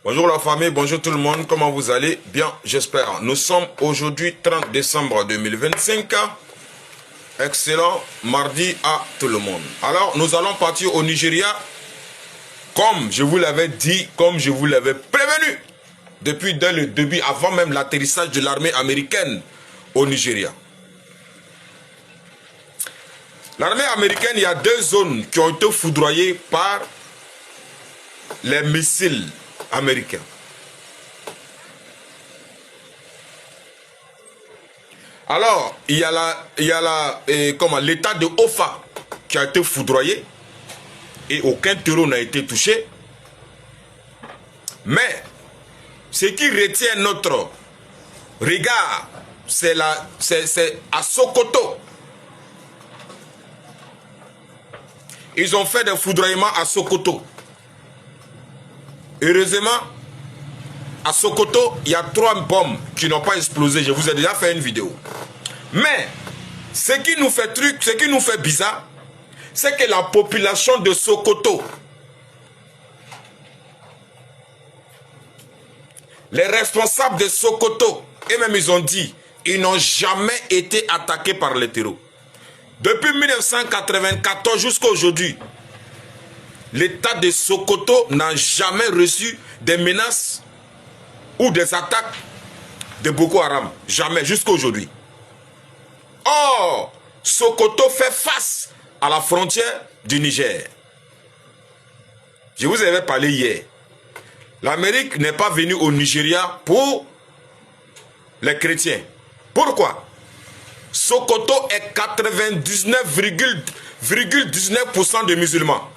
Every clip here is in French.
Bonjour la famille, bonjour tout le monde, comment vous allez? Bien, j'espère. Nous sommes aujourd'hui 30 décembre 2025. Excellent mardi à tout le monde. Alors, nous allons partir au Nigeria, comme je vous l'avais dit, comme je vous l'avais prévenu, depuis dès le début, avant même l'atterrissage de l'armée américaine au Nigeria. L'armée américaine, il y a deux zones qui ont été foudroyées par les missiles américains. Alors, il y a l'état de Ofa qui a été foudroyé et aucun terreau n'a été touché. Mais ce qui retient notre regard, c'est à Sokoto. Ils ont fait des foudroiements à Sokoto. Heureusement, à Sokoto, il y a 3 bombes qui n'ont pas explosé. Je vous ai déjà fait une vidéo. Mais, ce qui nous fait bizarre, c'est que la population de Sokoto, les responsables de Sokoto, et même ils ont dit, ils n'ont jamais été attaqués par les terreaux. Depuis 1994 jusqu'à aujourd'hui, l'État de Sokoto n'a jamais reçu des menaces ou des attaques de Boko Haram. Jamais, jusqu'à aujourd'hui. Or, Sokoto fait face à la frontière du Niger. Je vous avais parlé hier. L'Amérique n'est pas venue au Nigeria pour les chrétiens. Pourquoi? Sokoto est 99,19% de musulmans.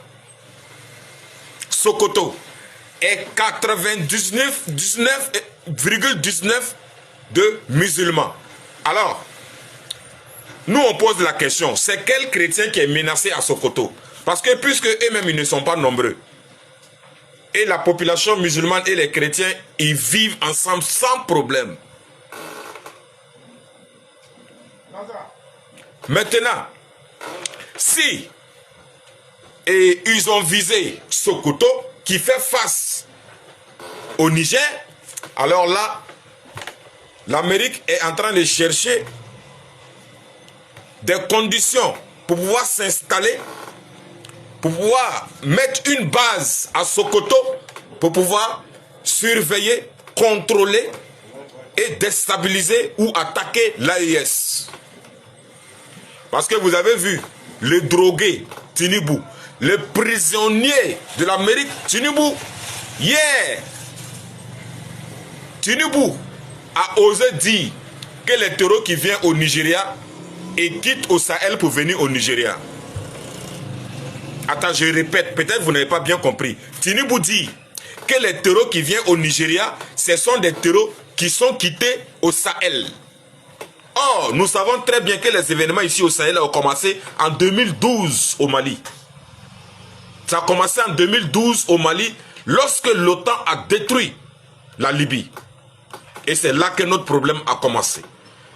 Sokoto est 99,19% de musulmans. Alors, nous on pose la question, c'est quel chrétien qui est menacé à Sokoto? Parce que puisque eux-mêmes ils ne sont pas nombreux, et la population musulmane et les chrétiens, ils vivent ensemble sans problème. Maintenant, si ils ont visé Sokoto, qui fait face au Niger, alors là, l'Amérique est en train de chercher des conditions pour pouvoir s'installer, pour pouvoir mettre une base à Sokoto, pour pouvoir surveiller, contrôler et déstabiliser ou attaquer l'AES. Parce que vous avez vu, le drogué Tinubu, le prisonnier de l'Amérique, Tinubu, hier, Tinubu a osé dire que les terreaux qui viennent au Nigeria et quittent au Sahel pour venir au Nigeria. Attends, je répète, peut-être vous n'avez pas bien compris. Tinubu dit que les terreaux qui viennent au Nigeria, ce sont des terreaux qui sont quittés au Sahel. Or, nous savons très bien que les événements ici au Sahel ont commencé en 2012 au Mali. Ça a commencé en 2012 au Mali, lorsque l'OTAN a détruit la Libye. Et c'est là que notre problème a commencé.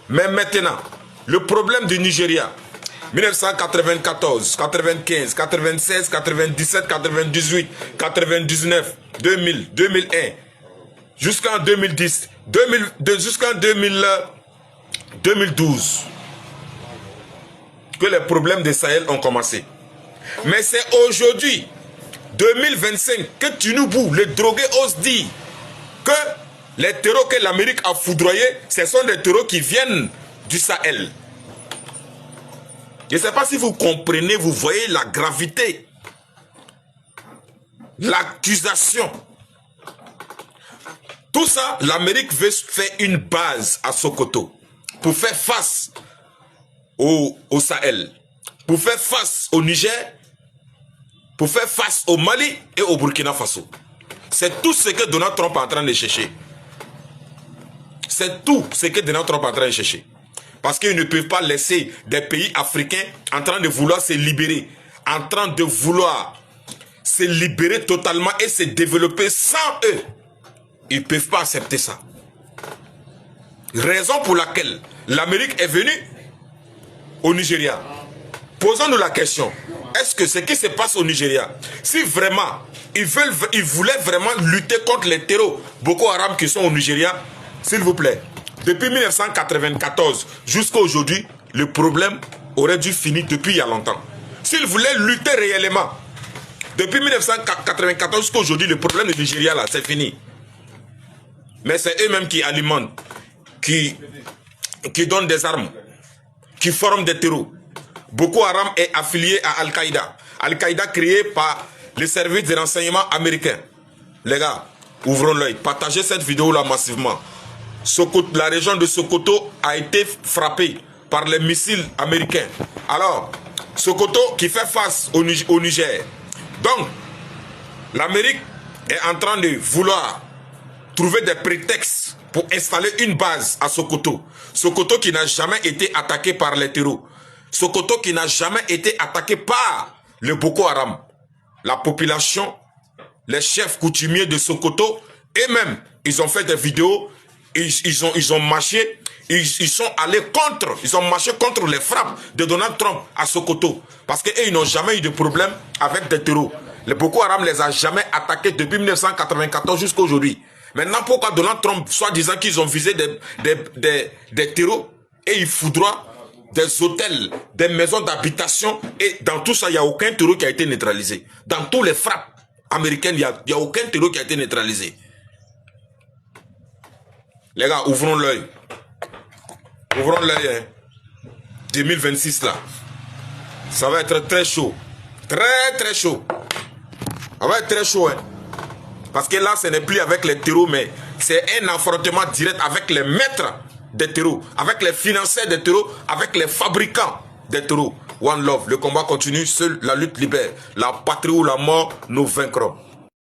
Mais maintenant, le problème du Nigeria, 1994, 95, 96, 97, 98, 99, 2000, 2001, jusqu'en 2010, jusqu'en 2012, que les problèmes de Sahel ont commencé. Mais c'est aujourd'hui, 2025, que Tinubu, le drogué, ose dire que les terreaux que l'Amérique a foudroyés, ce sont des terreaux qui viennent du Sahel. Je ne sais pas si vous comprenez, vous voyez la gravité, l'accusation. Tout ça, l'Amérique veut faire une base à Sokoto pour faire face au Sahel, pour faire face au Niger, pour faire face au Mali et au Burkina Faso. C'est tout ce que Donald Trump est en train de chercher. C'est tout ce que Donald Trump est en train de chercher. Parce qu'ils ne peuvent pas laisser des pays africains en train de vouloir se libérer, en train de vouloir se libérer totalement et se développer sans eux. Ils ne peuvent pas accepter ça. Raison pour laquelle l'Amérique est venue au Nigeria. Posons-nous la question. est-ce que ce qui se passe au Nigeria, si vraiment ils voulaient vraiment lutter contre les terreaux Boko Haram qui sont au Nigeria, s'il vous plaît, depuis 1994 jusqu'à aujourd'hui, le problème aurait dû finir depuis il y a longtemps. S'ils voulaient lutter réellement, depuis 1994 jusqu'à aujourd'hui, le problème du Nigeria là, c'est fini. Mais c'est eux-mêmes qui alimentent, qui donnent des armes, qui forment des terreaux. Boko Haram est affilié à Al-Qaïda. Al-Qaïda créé par les services de renseignement américains. Les gars, ouvrons l'œil. Partagez cette vidéo-là massivement. La région de Sokoto a été frappée par les missiles américains. Alors, Sokoto qui fait face au Niger. Donc, l'Amérique est en train de vouloir trouver des prétextes pour installer une base à Sokoto. Sokoto qui n'a jamais été attaqué par les terreaux. Sokoto qui n'a jamais été attaqué par le Boko Haram. La population, les chefs coutumiers de Sokoto, eux-mêmes, ils ont fait des vidéos, ils ont marché, ils sont allés contre, ils ont marché contre les frappes de Donald Trump à Sokoto. Parce qu'ils n'ont jamais eu de problème avec des terreaux. Le Boko Haram ne les a jamais attaqués depuis 1994 jusqu'à aujourd'hui. Maintenant, pourquoi Donald Trump, soi-disant qu'ils ont visé des terreaux et il foudroie des hôtels, des maisons d'habitation, et dans tout ça, il n'y a aucun terreau qui a été neutralisé. Dans tous les frappes américaines, il n'y a aucun terreau qui a été neutralisé. Les gars, ouvrons l'œil. Ouvrons l'œil, hein. 2026 là. Ça va être très chaud. Très très chaud. Ça va être très chaud, hein. Parce que là, ce n'est plus avec les terreaux, mais c'est un affrontement direct avec les maîtres des terreaux, avec les financiers des terreaux, avec les fabricants des terreaux. One love, le combat continue, seule la lutte libère. La patrie ou la mort, nous vaincrons.